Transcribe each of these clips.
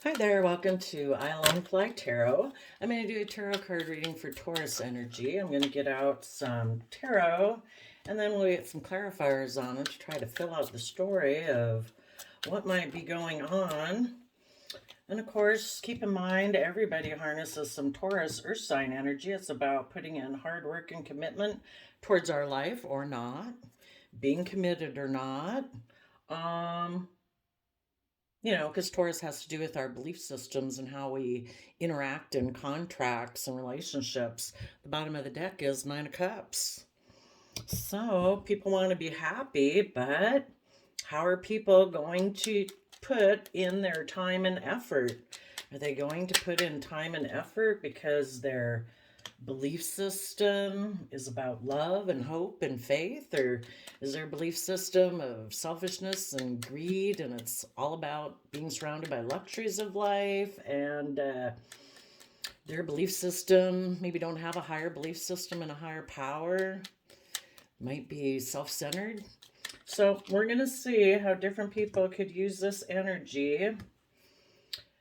Hi there, welcome to I Alone Fly Tarot. I'm going to do a tarot card reading for Taurus energy. I'm going to get out some tarot and then we'll get some clarifiers on it to try to fill out the story of what might be going on. And of course, keep in mind everybody harnesses some Taurus earth sign energy. It's about putting in hard work and commitment towards our life or not, being committed or not. Um, because Taurus has to do with our belief systems and how we interact in contracts and relationships. The bottom of the deck is Nine of Cups. So people want to be happy, but how are people going to put in their time and effort? Are they going to put in time and effort because their belief system is about love and hope and faith, or is their belief system of selfishness and greed, and it's all about being surrounded by luxuries of life, and their belief system maybe don't have a higher belief system and a higher power, might be self-centered. So we're going to see how different people could use this energy.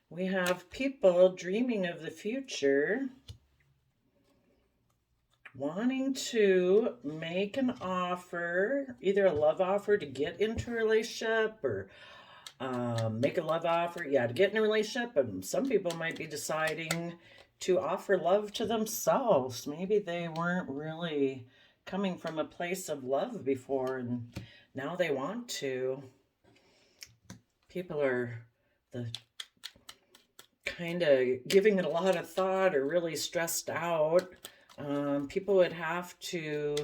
We have people dreaming of the future, wanting to make an offer, either a love offer to get into a relationship or make a love offer, to get in a relationship. And some people might be deciding to offer love to themselves. Maybe they weren't really coming from a place of love before and now they want to. People are the kind of giving it a lot of thought or really stressed out. People would have to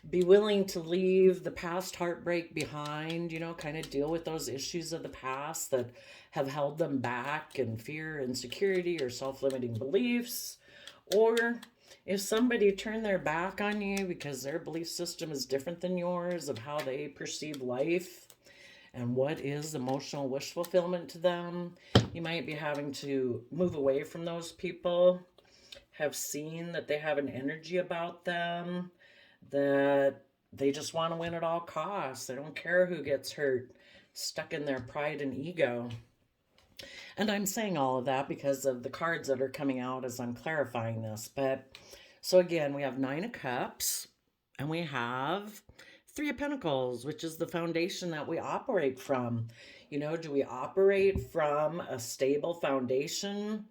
be willing to leave the past heartbreak behind, kind of deal with those issues of the past that have held them back, and fear, insecurity, or self-limiting beliefs. Or if somebody turned their back on you because their belief system is different than yours of how they perceive life and what is emotional wish fulfillment to them, you might be having to move away from those people. Have seen that they have an energy about them, that they just want to win at all costs. They don't care who gets hurt, stuck in their pride and ego. And I'm saying all of that because of the cards that are coming out as I'm clarifying this. But so again, we have Nine of Cups and we have Three of Pentacles, which is the foundation that we operate from. Do we operate from a stable foundation?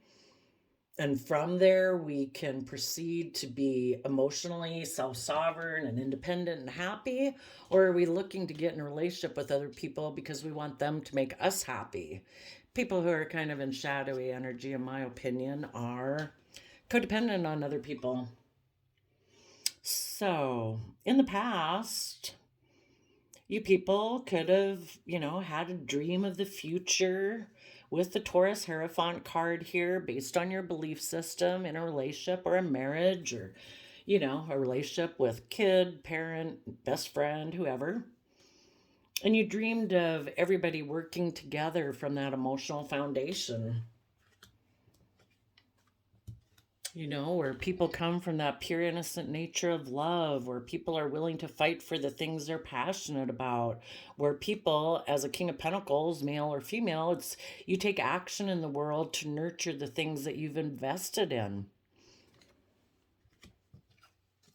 And from there, we can proceed to be emotionally self-sovereign and independent and happy? Or are we looking to get in a relationship with other people because we want them to make us happy? People who are kind of in shadowy energy, in my opinion, are codependent on other people. So, in the past, you people could have, had a dream of the future with the Taurus Hierophant card here based on your belief system in a relationship or a marriage or, a relationship with kid, parent, best friend, whoever. And you dreamed of everybody working together from that emotional foundation. Where people come from that pure, innocent nature of love, where people are willing to fight for the things they're passionate about, where people, as a King of Pentacles, male or female, it's you take action in the world to nurture the things that you've invested in.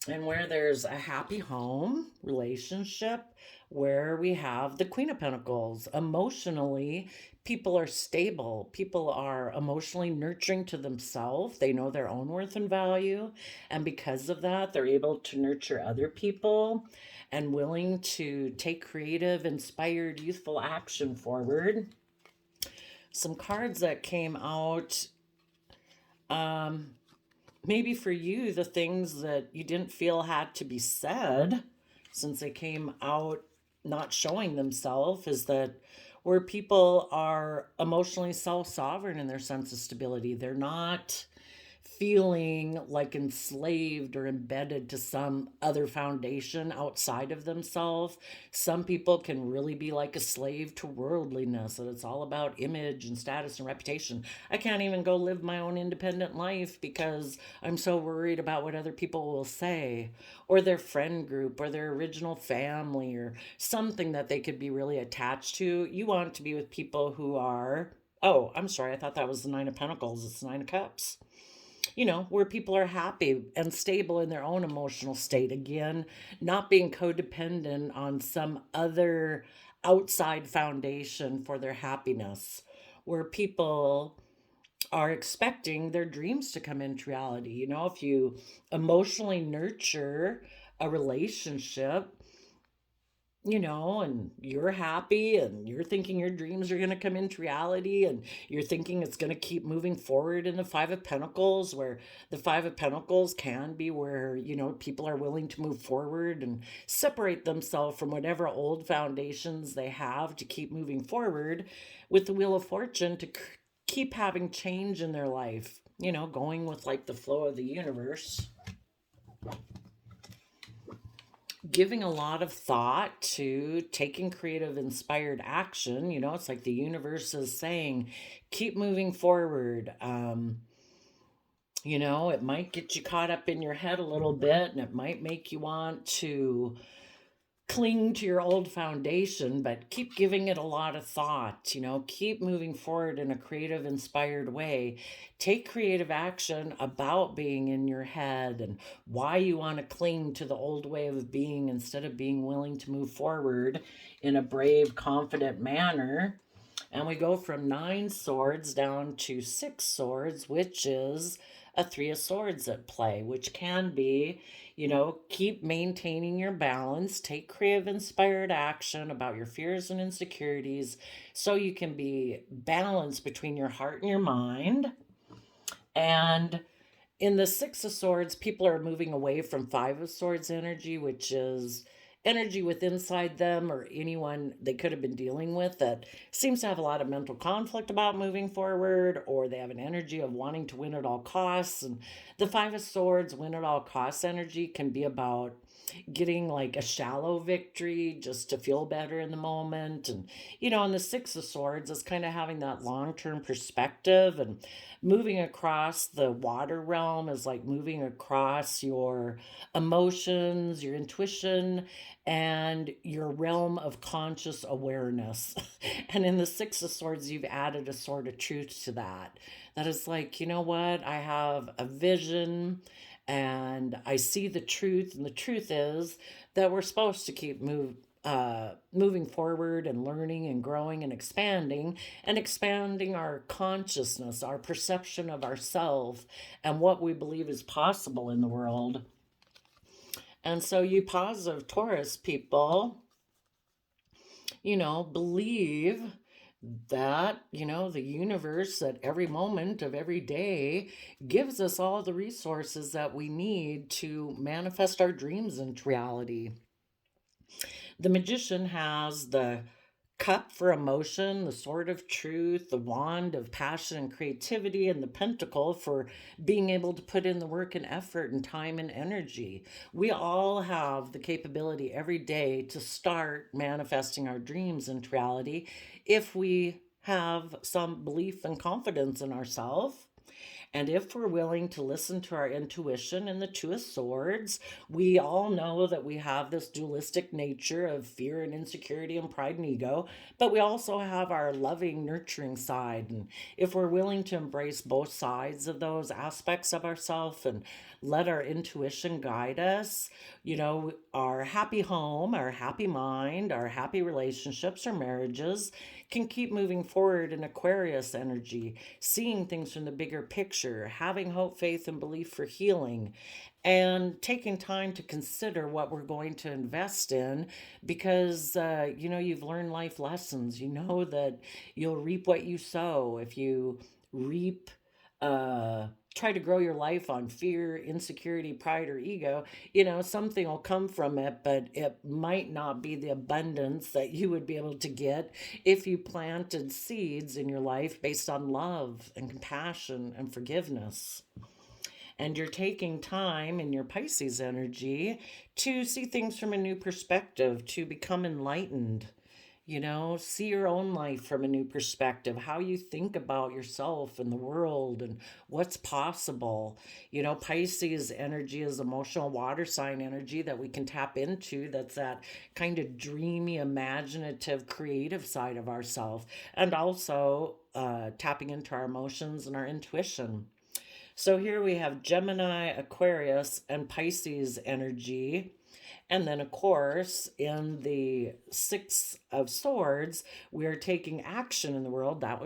And where there's a happy home relationship, where we have the Queen of Pentacles. Emotionally, people are stable. People are emotionally nurturing to themselves. They know their own worth and value. And because of that, they're able to nurture other people and willing to take creative, inspired, youthful action forward. Some cards that came out, maybe for you, the things that you didn't feel had to be said, since they came out not showing themselves, is that where people are emotionally self-sovereign in their sense of stability. They're not feeling like enslaved or embedded to some other foundation outside of themselves. Some people can really be like a slave to worldliness, and it's all about image and status and reputation. I can't even go live my own independent life because I'm so worried about what other people will say, or their friend group, or their original family, or something that they could be really attached to. You want to be with people who are Oh, I'm sorry. I thought that was the Nine of Pentacles. It's the Nine of Cups. Where people are happy and stable in their own emotional state. Again, not being codependent on some other outside foundation for their happiness, where people are expecting their dreams to come into reality. If you emotionally nurture a relationship, and you're happy and you're thinking your dreams are going to come into reality and you're thinking it's going to keep moving forward in the Five of Pentacles, where the Five of Pentacles can be where, people are willing to move forward and separate themselves from whatever old foundations they have to keep moving forward with the Wheel of Fortune to keep having change in their life, going with like the flow of the universe. Giving a lot of thought to taking creative, inspired action. It's like the universe is saying, keep moving forward. It might get you caught up in your head a little bit, and it might make you want to cling to your old foundation, but keep giving it a lot of thought. Keep moving forward in a creative, inspired way. Take creative action about being in your head and why you want to cling to the old way of being instead of being willing to move forward in a brave, confident manner. And we go from 9 swords down to 6 swords, which is a 3 of swords at play, which can be, keep maintaining your balance, take creative, inspired action about your fears and insecurities so you can be balanced between your heart and your mind. And in the 6 of swords, people are moving away from 5 of swords energy, which is energy with inside them or anyone they could have been dealing with that seems to have a lot of mental conflict about moving forward, or they have an energy of wanting to win at all costs. And the 5 of swords, win at all costs energy, can be about getting like a shallow victory just to feel better in the moment. And on the 6 of swords is kind of having that long-term perspective, and moving across the water realm is like moving across your emotions, your intuition, and your realm of conscious awareness. And in the 6 of swords, you've added a sword of truth to that. That is like, you know what? I have a vision and I see the truth. And the truth is that we're supposed to keep moving forward and learning and growing and expanding our consciousness, our perception of ourselves, and what we believe is possible in the world. And so you positive Taurus people, believe that, the universe at every moment of every day gives us all the resources that we need to manifest our dreams into reality. The Magician has the cup for emotion, the sword of truth, the wand of passion and creativity, and the pentacle for being able to put in the work and effort and time and energy. We all have the capability every day to start manifesting our dreams into reality if we have some belief and confidence in ourselves. And if we're willing to listen to our intuition and the Two of Swords, we all know that we have this dualistic nature of fear and insecurity and pride and ego, but we also have our loving, nurturing side. And if we're willing to embrace both sides of those aspects of ourselves and let our intuition guide us, our happy home, our happy mind, our happy relationships or marriages can keep moving forward in Aquarius energy, seeing things from the bigger picture, having hope, faith, and belief for healing, and taking time to consider what we're going to invest in because, you've learned life lessons. You know that you'll reap what you sow. If you reap, try to grow your life on fear, insecurity, pride, or ego, something will come from it, but it might not be the abundance that you would be able to get if you planted seeds in your life based on love and compassion and forgiveness. And you're taking time in your Pisces energy to see things from a new perspective, to become enlightened. See your own life from a new perspective, how you think about yourself and the world and what's possible. Pisces energy is emotional water sign energy that we can tap into. That's that kind of dreamy, imaginative, creative side of ourselves. And also tapping into our emotions and our intuition. So here we have Gemini, Aquarius, and Pisces energy. And then, of course, in the Six of Swords, we are taking action in the world. That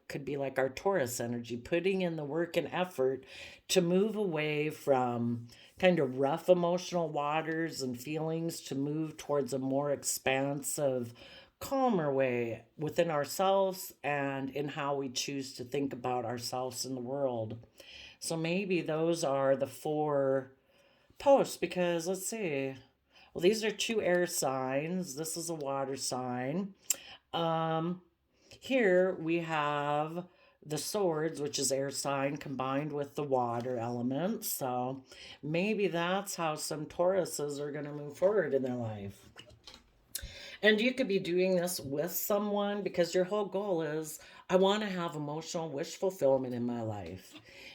could be like our Taurus energy, putting in the work and effort to move away from kind of rough emotional waters and feelings to move towards a more expansive, calmer way within ourselves and in how we choose to think about ourselves in the world. So maybe those are the four posts because let's see. Well, these are two air signs. This is a water sign. Um, Here we have the swords, which is air sign, combined with the water element. So maybe that's how some Tauruses are going to move forward in their life. And you could be doing this with someone because your whole goal is I want to have emotional wish fulfillment in my life.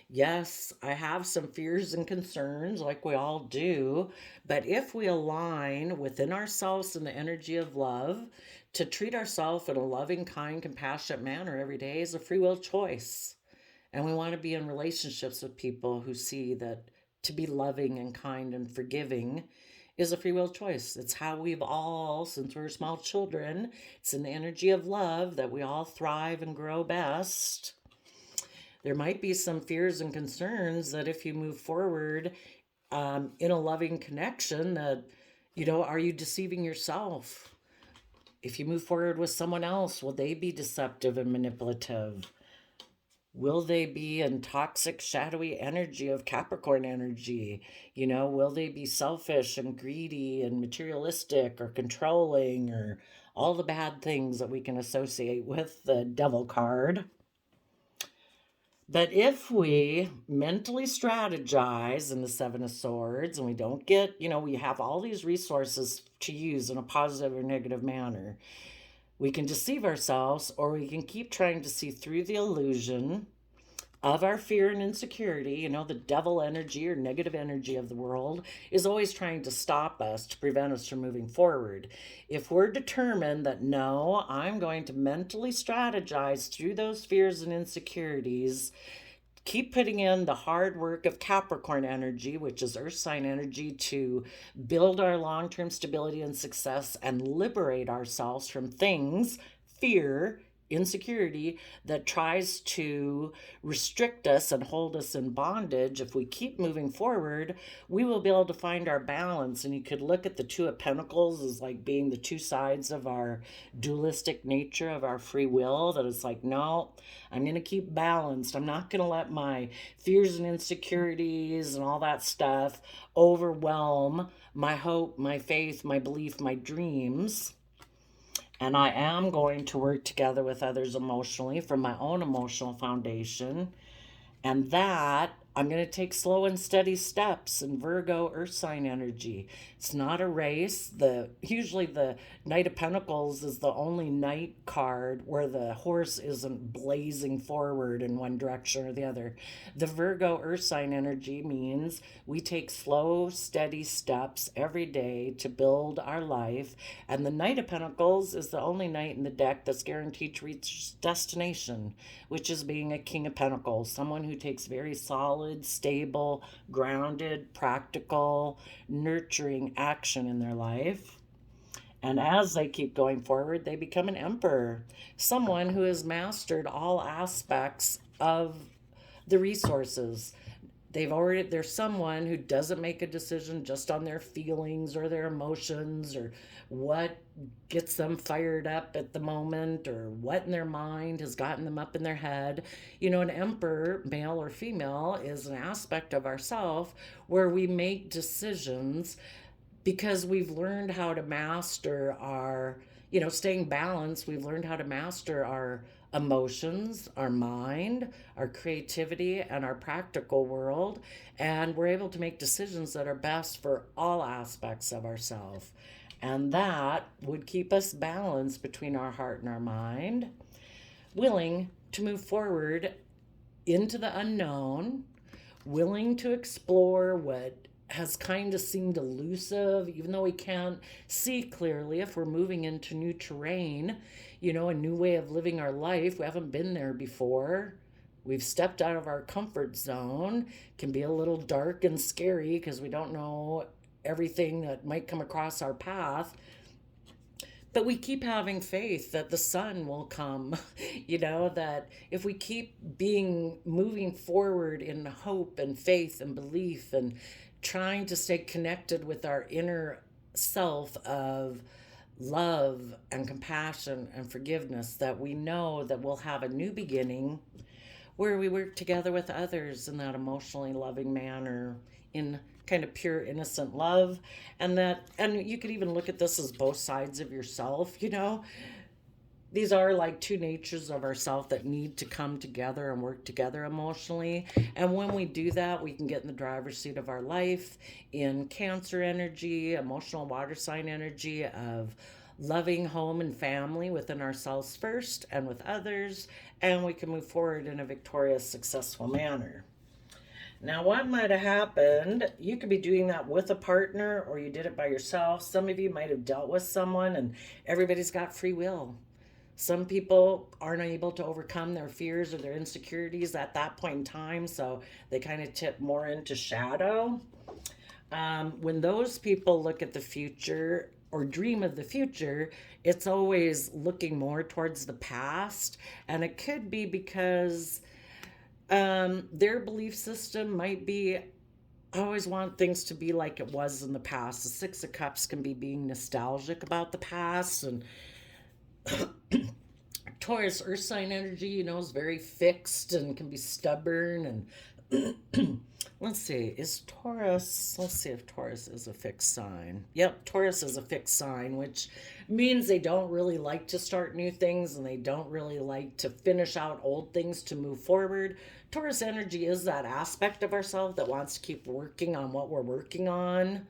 Yes, I have some fears and concerns like we all do, but if we align within ourselves in the energy of love to treat ourselves in a loving, kind, compassionate manner every day is a free will choice. And we want to be in relationships with people who see that to be loving and kind and forgiving is a free will choice. It's how we've all, since we're small children, it's in the energy of love that we all thrive and grow best. There might be some fears and concerns that if you move forward in a loving connection, that, are you deceiving yourself? If you move forward with someone else, will they be deceptive and manipulative? Will they be in toxic, shadowy energy of Capricorn energy? Will they be selfish and greedy and materialistic or controlling or all the bad things that we can associate with the devil card? But if we mentally strategize in the Seven of Swords and we don't get, we have all these resources to use in a positive or negative manner, we can deceive ourselves or we can keep trying to see through the illusion of our fear and insecurity. The devil energy or negative energy of the world is always trying to stop us, to prevent us from moving forward. If we're determined that no, I'm going to mentally strategize through those fears and insecurities, keep putting in the hard work of Capricorn energy, which is earth sign energy, to build our long-term stability and success and liberate ourselves from things, fear, insecurity that tries to restrict us and hold us in bondage. If we keep moving forward, we will be able to find our balance. And you could look at the Two of Pentacles as like being the two sides of our dualistic nature of our free will, that it's like, no, I'm going to keep balanced. I'm not going to let my fears and insecurities and all that stuff overwhelm my hope, my faith, my belief, my dreams. And I am going to work together with others emotionally from my own emotional foundation. And that I'm going to take slow and steady steps in Virgo earth sign energy. It's not a race. Usually the Knight of Pentacles is the only knight card where the horse isn't blazing forward in one direction or the other. The Virgo earth sign energy means we take slow, steady steps every day to build our life. And the Knight of Pentacles is the only knight in the deck that's guaranteed to reach destination, which is being a King of Pentacles, someone who takes very solid, stable, grounded, practical, nurturing action in their life. And as they keep going forward, they become an emperor, someone who has mastered all aspects of the resources. There's someone who doesn't make a decision just on their feelings or their emotions or what gets them fired up at the moment or what in their mind has gotten them up in their head. An emperor, male or female, is an aspect of ourself where we make decisions because we've learned how to master our, staying balanced. We've learned how to master our emotions, our mind, our creativity, and our practical world. And we're able to make decisions that are best for all aspects of ourselves. And that would keep us balanced between our heart and our mind, willing to move forward into the unknown, willing to explore what has kind of seemed elusive, even though we can't see clearly if we're moving into new terrain, a new way of living our life. We haven't been there before. We've stepped out of our comfort zone. It can be a little dark and scary because we don't know everything that might come across our path. But we keep having faith that the sun will come, that if we keep moving forward in hope and faith and belief and trying to stay connected with our inner self of love and compassion and forgiveness, that we know that we'll have a new beginning where we work together with others in that emotionally loving manner, in kind of pure innocent love. And you could even look at this as both sides of yourself. These are like two natures of ourself that need to come together and work together emotionally. And when we do that, we can get in the driver's seat of our life in Cancer energy, emotional water sign energy of loving home and family within ourselves first and with others, and we can move forward in a victorious, successful manner. Now, what might have happened, you could be doing that with a partner or you did it by yourself. Some of you might have dealt with someone, and everybody's got free will. Some people aren't able to overcome their fears or their insecurities at that point in time, so they kind of tip more into shadow. When those people look at the future or dream of the future, it's always looking more towards the past. And it could be because their belief system might be, I always want things to be like it was in the past. The Six of Cups can be being nostalgic about the past. And Taurus, earth sign energy, is very fixed and can be stubborn. And let's see if Taurus is a fixed sign. Yep, Taurus is a fixed sign, which means they don't really like to start new things and they don't really like to finish out old things to move forward. Taurus energy is that aspect of ourselves that wants to keep working on what we're working on,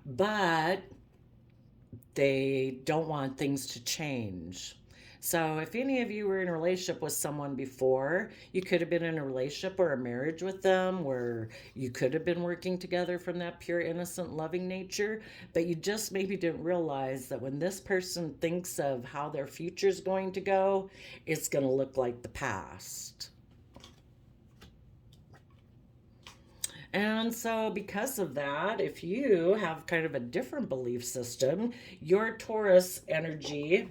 but they don't want things to change. So if any of you were in a relationship with someone before, you could have been in a relationship or a marriage with them where you could have been working together from that pure, innocent, loving nature, but you just maybe didn't realize that when this person thinks of how their future is going to go, it's going to look like the past. And so because of that, if you have kind of a different belief system, your Taurus energy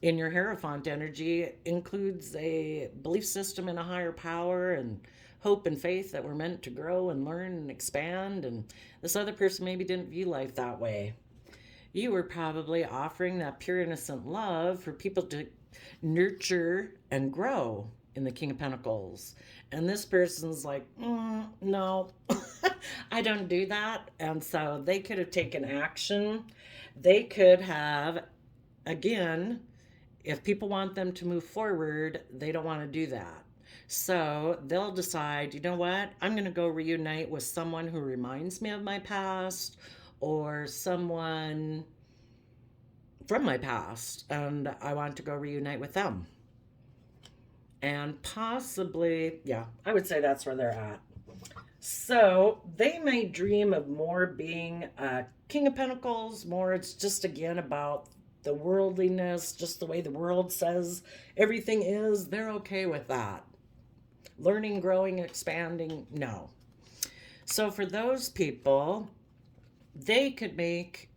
in your Hierophant energy includes a belief system in a higher power and hope and faith that we're meant to grow and learn and expand. And this other person maybe didn't view life that way. You were probably offering that pure, innocent love for people to nurture and grow in the King of Pentacles. And this person's like, no, I don't do that. And so they could have taken action. They could have, again, if people want them to move forward, they don't want to do that. So they'll decide, you know what, I'm going to go reunite with someone who reminds me of my past or someone from my past, and I want to go reunite with them. And possibly, I would say that's where they're at. So they may dream of more being a King of Pentacles, more it's just again about the worldliness, just the way the world says everything is. They're okay with that. Learning, growing, expanding, no. So for those people, they could make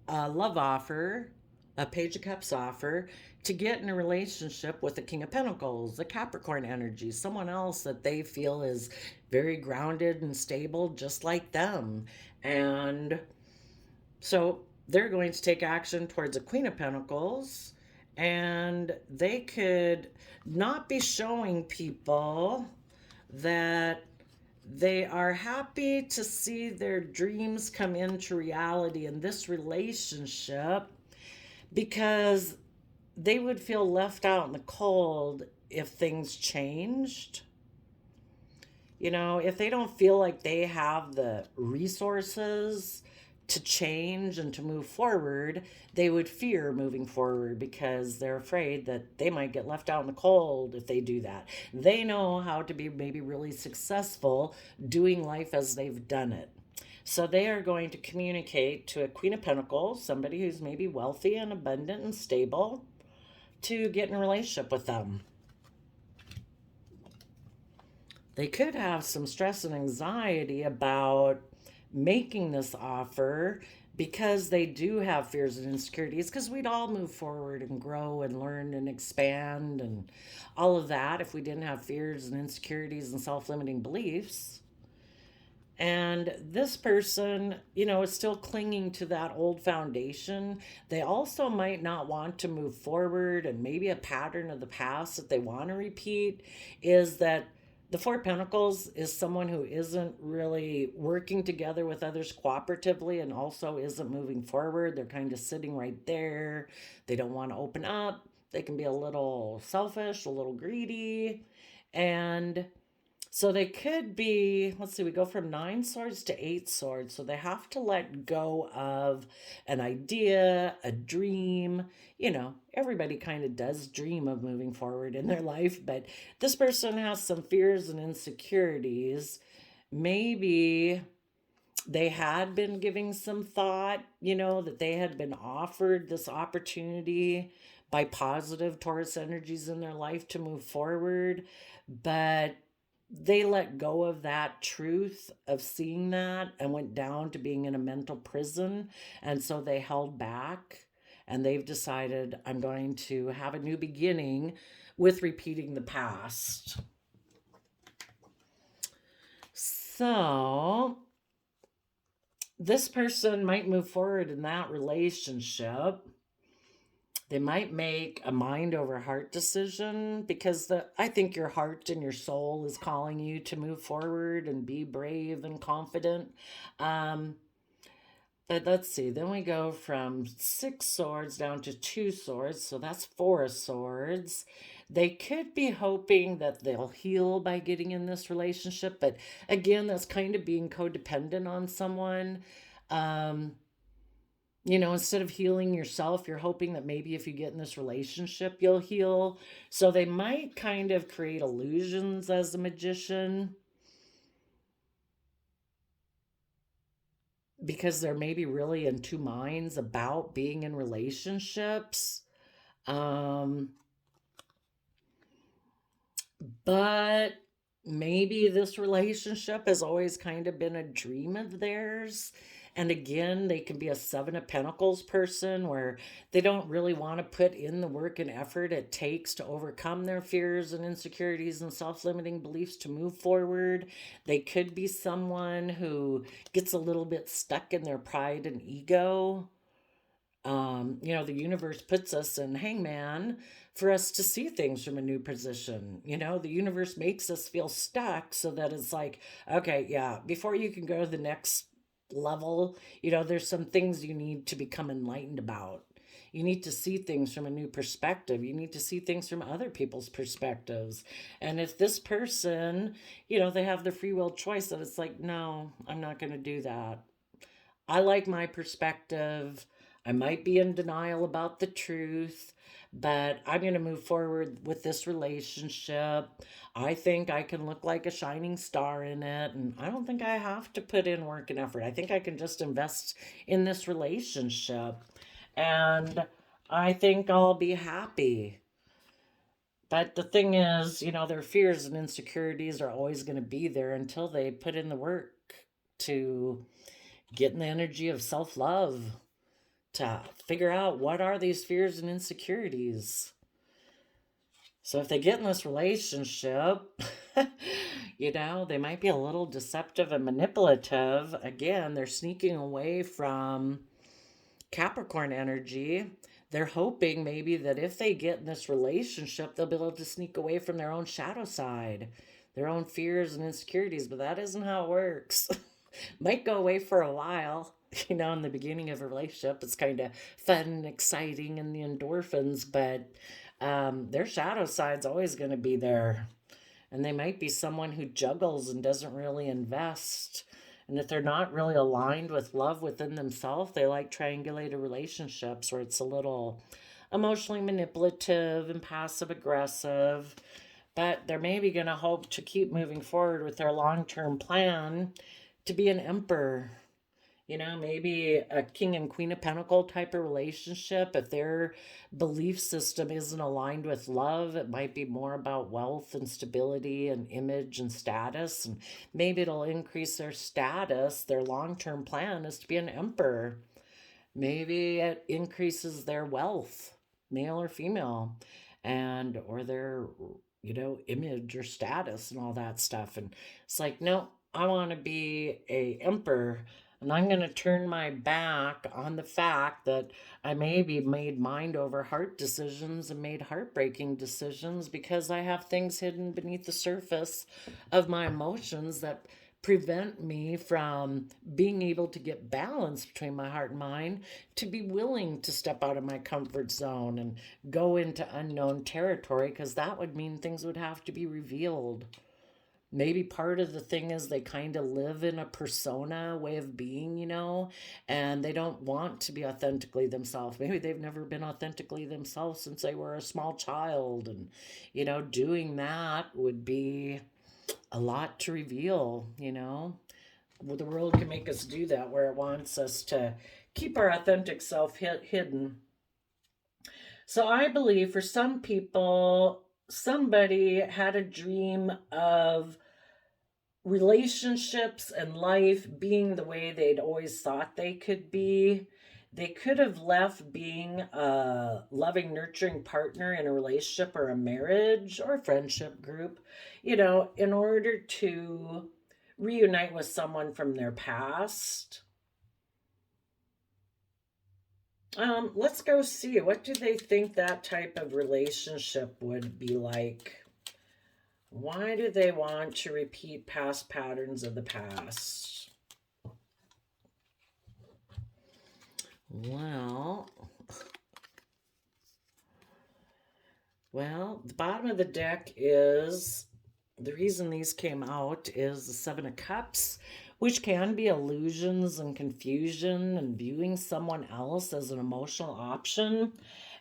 a love offer, a Page of Cups offer, to get in a relationship with the King of Pentacles, the Capricorn energy, someone else that they feel is very grounded and stable, just like them. And so they're going to take action towards a Queen of Pentacles, and they could not be showing people that they are happy to see their dreams come into reality in this relationship, because they would feel left out in the cold if things changed. If they don't feel like they have the resources to change and to move forward, they would fear moving forward because they're afraid that they might get left out in the cold if they do that. They know how to be maybe really successful doing life as they've done it. So they are going to communicate to a Queen of Pentacles, somebody who's maybe wealthy and abundant and stable, to get in a relationship with them. They could have some stress and anxiety about making this offer because they do have fears and insecurities, because we'd all move forward and grow and learn and expand and all of that if we didn't have fears and insecurities and self-limiting beliefs. And this person, is still clinging to that old foundation. They also might not want to move forward, and maybe a pattern of the past that they want to repeat is that the Four of Pentacles is someone who isn't really working together with others cooperatively and also isn't moving forward. They're kind of sitting right there. They don't want to open up. They can be a little selfish, a little greedy. And so they could be, let's see, we go from 9 swords to 8 swords. So they have to let go of an idea, a dream. Everybody kind of does dream of moving forward in their life, but this person has some fears and insecurities. Maybe they had been giving some thought, that they had been offered this opportunity by positive Taurus energies in their life to move forward, but they let go of that truth of seeing that and went down to being in a mental prison. And so they held back, and they've decided, I'm going to have a new beginning with repeating the past. So this person might move forward in that relationship. They might make a mind over heart decision because I think your heart and your soul is calling you to move forward and be brave and confident. But let's see, then we go from 6 swords down to 2 swords. So that's 4 of swords. They could be hoping that they'll heal by getting in this relationship. But again, that's kind of being codependent on someone. Instead of healing yourself, you're hoping that maybe if you get in this relationship, you'll heal. So they might kind of create illusions as a magician because they're maybe really in two minds about being in relationships. But maybe this relationship has always kind of been a dream of theirs. And again, they can be a 7 of Pentacles person where they don't really want to put in the work and effort it takes to overcome their fears and insecurities and self-limiting beliefs to move forward. They could be someone who gets a little bit stuck in their pride and ego. The universe puts us in Hangman for us to see things from a new position. The universe makes us feel stuck so that it's like, okay, yeah, before you can go to the next level, there's some things you need to become enlightened about. You need to see things from a new perspective. You need to see things from other people's perspectives. And if this person, they have the free will choice that it's like, no, I'm not going to do that. I like my perspective. I might be in denial about the truth, but I'm going to move forward with this relationship. I think I can look like a shining star in it, and I don't think I have to put in work and effort. I think I can just invest in this relationship, and I think I'll be happy. But the thing is, their fears and insecurities are always going to be there until they put in the work to get in the energy of self-love, to figure out what are these fears and insecurities. So if they get in this relationship, they might be a little deceptive and manipulative. Again, they're sneaking away from Capricorn energy. They're hoping maybe that if they get in this relationship, they'll be able to sneak away from their own shadow side, their own fears and insecurities, but that isn't how it works. Might go away for a while. In the beginning of a relationship, it's kind of fun and exciting and the endorphins, but their shadow side's always going to be there. And they might be someone who juggles and doesn't really invest And if they're not really aligned with love within themselves, they like triangulated relationships where it's a little emotionally manipulative and passive aggressive. But they're maybe going to hope to keep moving forward with their long term plan to be an emperor. Maybe a king and queen of pentacle type of relationship. If their belief system isn't aligned with love, it might be more about wealth and stability and image and status. And maybe it'll increase their status. Their long term plan is to be an emperor. Maybe it increases their wealth, male or female, and or their image or status and all that stuff. And it's like, no, I want to be a emperor, and I'm going to turn my back on the fact that I maybe made mind over heart decisions and made heartbreaking decisions because I have things hidden beneath the surface of my emotions that prevent me from being able to get balance between my heart and mind, to be willing to step out of my comfort zone and go into unknown territory, because that would mean things would have to be revealed. Maybe part of the thing is they kind of live in a persona way of being, and they don't want to be authentically themselves. Maybe they've never been authentically themselves since they were a small child. And, doing that would be a lot to reveal. Well, the world can make us do that where it wants us to keep our authentic self hidden. So I believe for some people, somebody had a dream of relationships and life being the way they'd always thought they could be. They could have left being a loving, nurturing partner in a relationship or a marriage or a friendship group, in order to reunite with someone from their past. Let's go see. What do they think that type of relationship would be like? Why do they want to repeat past patterns of the past? Well, the bottom of the deck is, the reason these came out is the Seven of Cups, which can be illusions and confusion and viewing someone else as an emotional option.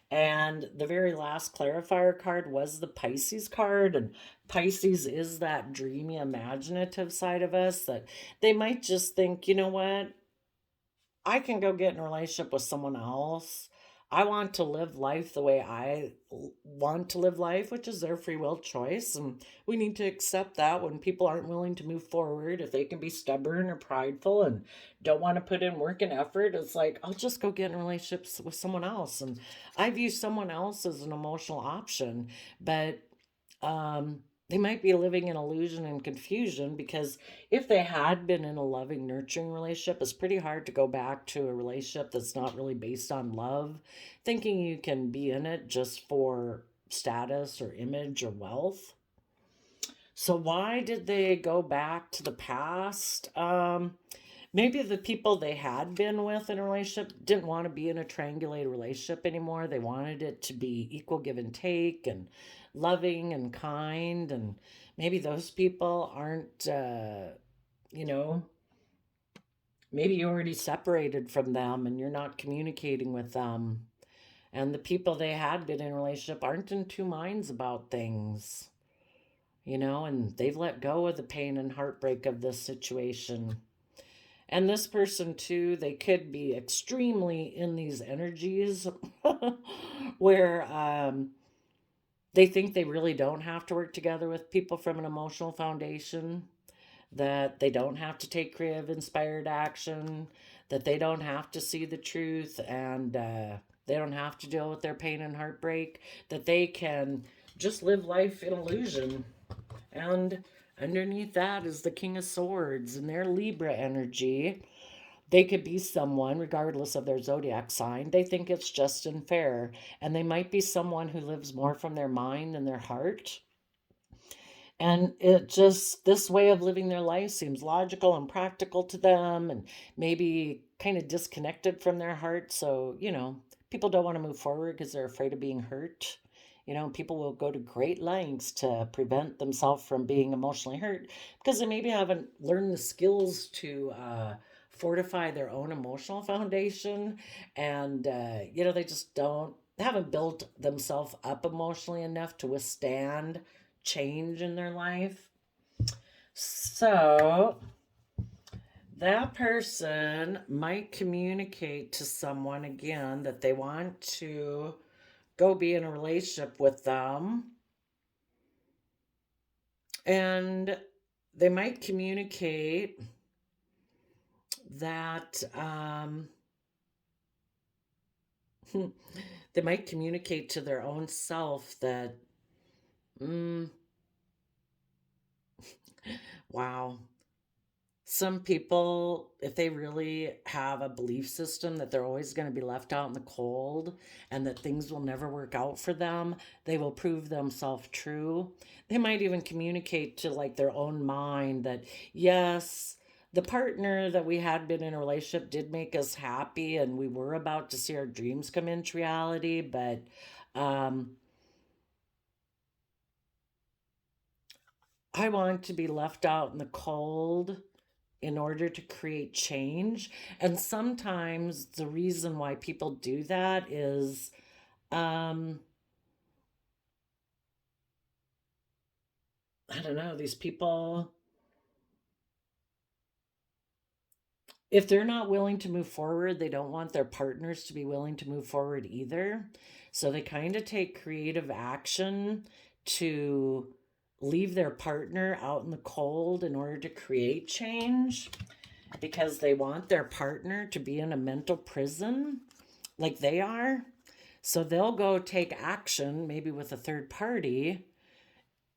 And the very last clarifier card was the Pisces card. And Pisces is that dreamy, imaginative side of us that they might just think, you know what? I can go get in a relationship with someone else. I want to live life the way I want to live life, which is their free will choice. And we need to accept that when people aren't willing to move forward, if they can be stubborn or prideful and don't want to put in work and effort, it's like, I'll just go get in relationships with someone else. And I view someone else as an emotional option, but they might be living in illusion and confusion, because if they had been in a loving, nurturing relationship, it's pretty hard to go back to a relationship that's not really based on love, thinking you can be in it just for status or image or wealth. So why did they go back to the past? Maybe the people they had been with in a relationship didn't want to be in a triangulated relationship anymore. They wanted it to be equal give and take and loving and kind. And maybe those people aren't, maybe you already separated from them and you're not communicating with them. And the people they had been in a relationship aren't in two minds about things, and they've let go of the pain and heartbreak of this situation. And this person, too, they could be extremely in these energies where they think they really don't have to work together with people from an emotional foundation, that they don't have to take creative, inspired action, that they don't have to see the truth, and they don't have to deal with their pain and heartbreak, that they can just live life in illusion. And underneath that is the King of Swords and their Libra energy. They could be someone, regardless of their zodiac sign, they think it's just and fair. And they might be someone who lives more from their mind than their heart. And it just, this way of living their life seems logical and practical to them, and maybe kind of disconnected from their heart. So, people don't want to move forward because they're afraid of being hurt People will go to great lengths to prevent themselves from being emotionally hurt because they maybe haven't learned the skills to fortify their own emotional foundation. And, they just haven't built themselves up emotionally enough to withstand change in their life. So that person might communicate to someone again that they want to go be in a relationship with them. And they might communicate that they might communicate to their own self that, wow. Some people, if they really have a belief system that they're always going to be left out in the cold and that things will never work out for them, they will prove themselves true. They might even communicate to like their own mind that, yes, the partner that we had been in a relationship did make us happy and we were about to see our dreams come into reality, but I want to be left out in the cold in order to create change. And sometimes the reason why people do that is I don't know, these people, if they're not willing to move forward, they don't want their partners to be willing to move forward either. So they kind of take creative action to leave their partner out in the cold in order to create change because they want their partner to be in a mental prison like they are. So they'll go take action, maybe with a third party,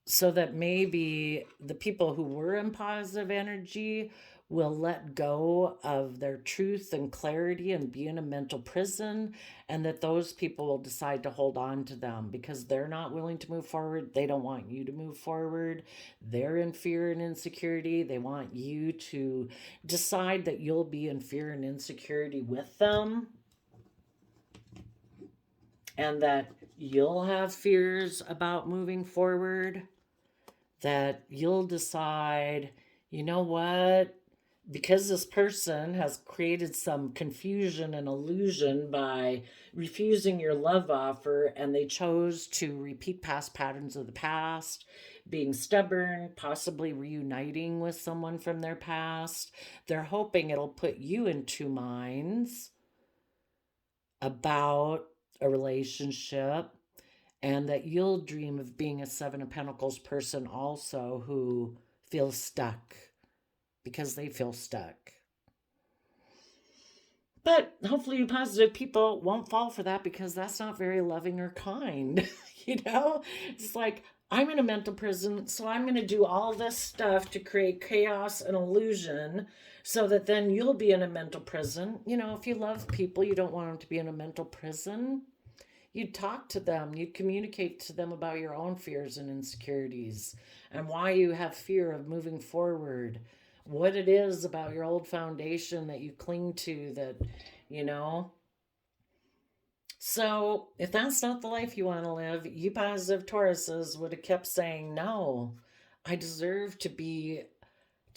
so that maybe the people who were in positive energy will let go of their truth and clarity and be in a mental prison, and that those people will decide to hold on to them because they're not willing to move forward. They don't want you to move forward. They're in fear and insecurity. They want you to decide that you'll be in fear and insecurity with them, and that you'll have fears about moving forward, that you'll decide, you know what, because this person has created some confusion and illusion by refusing your love offer, and they chose to repeat past patterns of the past, being stubborn, possibly reuniting with someone from their past. They're hoping it'll put you in two minds about a relationship, and that you'll dream of being a Seven of Pentacles person also who feels stuck because they feel stuck. But hopefully you positive people won't fall for that because that's not very loving or kind. It's like, I'm in a mental prison, so I'm going to do all this stuff to create chaos and illusion so that then you'll be in a mental prison. If you love people, you don't want them to be in a mental prison. You'd talk to them, you'd communicate to them about your own fears and insecurities and why you have fear of moving forward, what it is about your old foundation that you cling to that. So if that's not the life you want to live, you positive Tauruses would have kept saying, no, I deserve to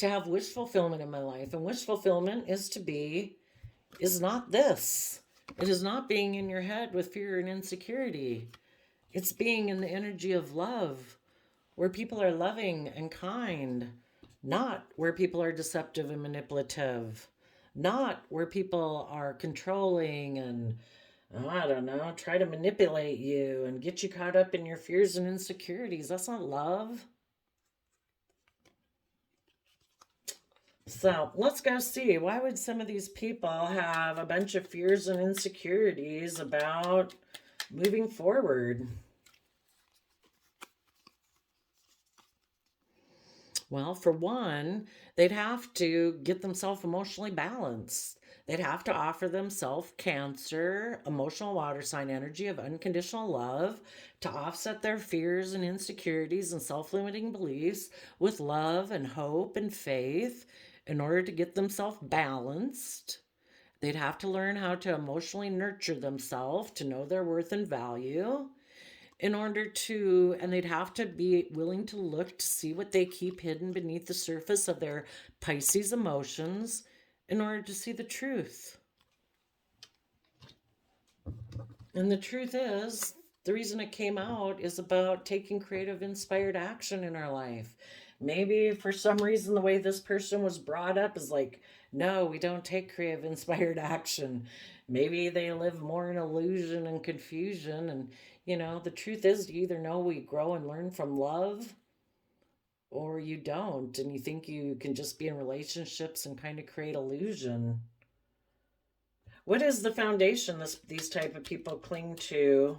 have wish fulfillment in my life. And wish fulfillment is not this. It is not being in your head with fear and insecurity. It's being in the energy of love, where people are loving and kind, not where people are deceptive and manipulative, not where people are controlling and, I don't know, try to manipulate you and get you caught up in your fears and insecurities. That's not love. So let's go see. Why would some of these people have a bunch of fears and insecurities about moving forward? Well, for one, they'd have to get themselves emotionally balanced. They'd have to offer themselves Cancer, emotional water sign energy of unconditional love to offset their fears and insecurities and self-limiting beliefs with love and hope and faith in order to get themselves balanced. They'd have to learn how to emotionally nurture themselves to know their worth and value. in order to, and they'd have to be willing to look to see what they keep hidden beneath the surface of their Pisces emotions in order to see the truth. And the truth is, the reason it came out is about taking creative, inspired action in our life. Maybe for some reason, the way this person was brought up is like, no, we don't take creative, inspired action. Maybe they live more in illusion and confusion. And, the truth is, you either know we grow and learn from love or you don't. And you think you can just be in relationships and kind of create illusion. What is the foundation these type of people cling to?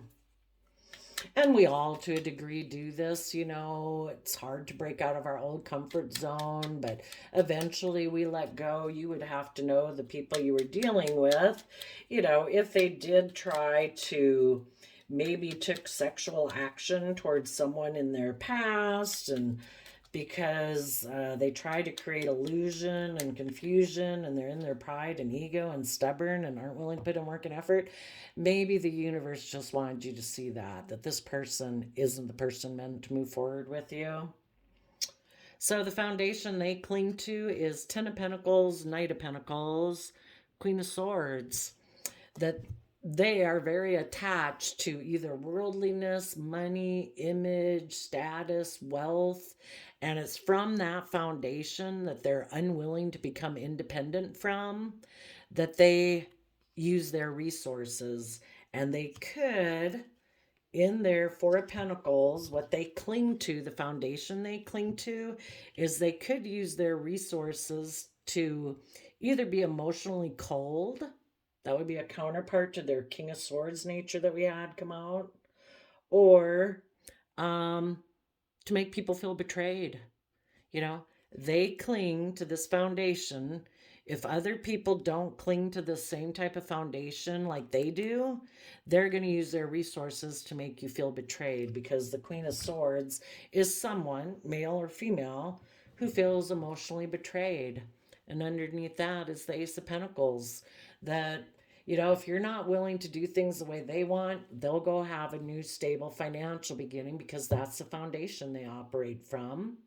And we all, to a degree, do this. It's hard to break out of our old comfort zone, but eventually we let go. You would have to know the people you were dealing with, if they did try to maybe took sexual action towards someone in their past, and because they try to create illusion and confusion, and they're in their pride and ego and stubborn and aren't willing to put in work and effort. Maybe the universe just wanted you to see that this person isn't the person meant to move forward with you. So the foundation they cling to is Ten of Pentacles, Knight of Pentacles, Queen of Swords. That they are very attached to either worldliness, money, image, status, wealth. And it's from that foundation that they're unwilling to become independent from, that they use their resources. And they could, in their Four of Pentacles, what they cling to, the foundation they cling to, is they could use their resources to either be emotionally cold. That would be a counterpart to their King of Swords nature that we had come out. Or to make people feel betrayed. They cling to this foundation. If other people don't cling to the same type of foundation like they do, they're going to use their resources to make you feel betrayed, because the Queen of Swords is someone, male or female, who feels emotionally betrayed. And underneath that is the Ace of Pentacles, that if you're not willing to do things the way they want, they'll go have a new stable financial beginning, because that's the foundation they operate from.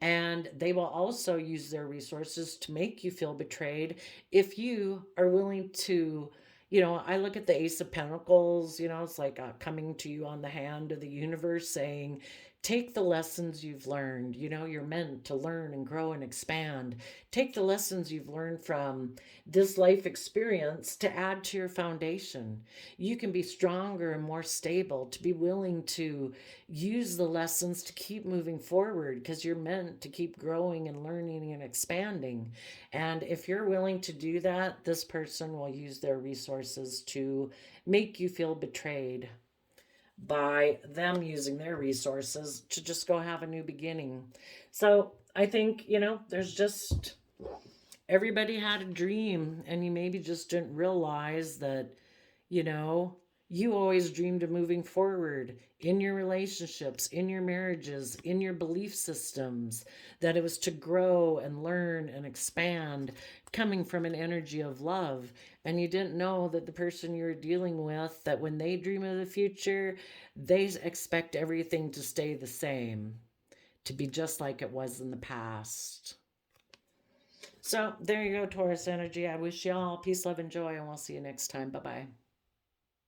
And they will also use their resources to make you feel betrayed if you are willing to, I look at the Ace of Pentacles, it's like coming to you on the hand of the universe saying, take the lessons you've learned. You're meant to learn and grow and expand. Take the lessons you've learned from this life experience to add to your foundation. You can be stronger and more stable, to be willing to use the lessons to keep moving forward, because you're meant to keep growing and learning and expanding. And if you're willing to do that, this person will use their resources to make you feel betrayed by them using their resources to just go have a new beginning. So I think, there's just, everybody had a dream, and you maybe just didn't realize that, you always dreamed of moving forward in your relationships, in your marriages, in your belief systems, that it was to grow and learn and expand, coming from an energy of love. And you didn't know that the person you were dealing with, that when they dream of the future, they expect everything to stay the same, to be just like it was in the past. So there you go, Taurus energy. I wish y'all peace, love, and joy, and we'll see you next time. Bye-bye.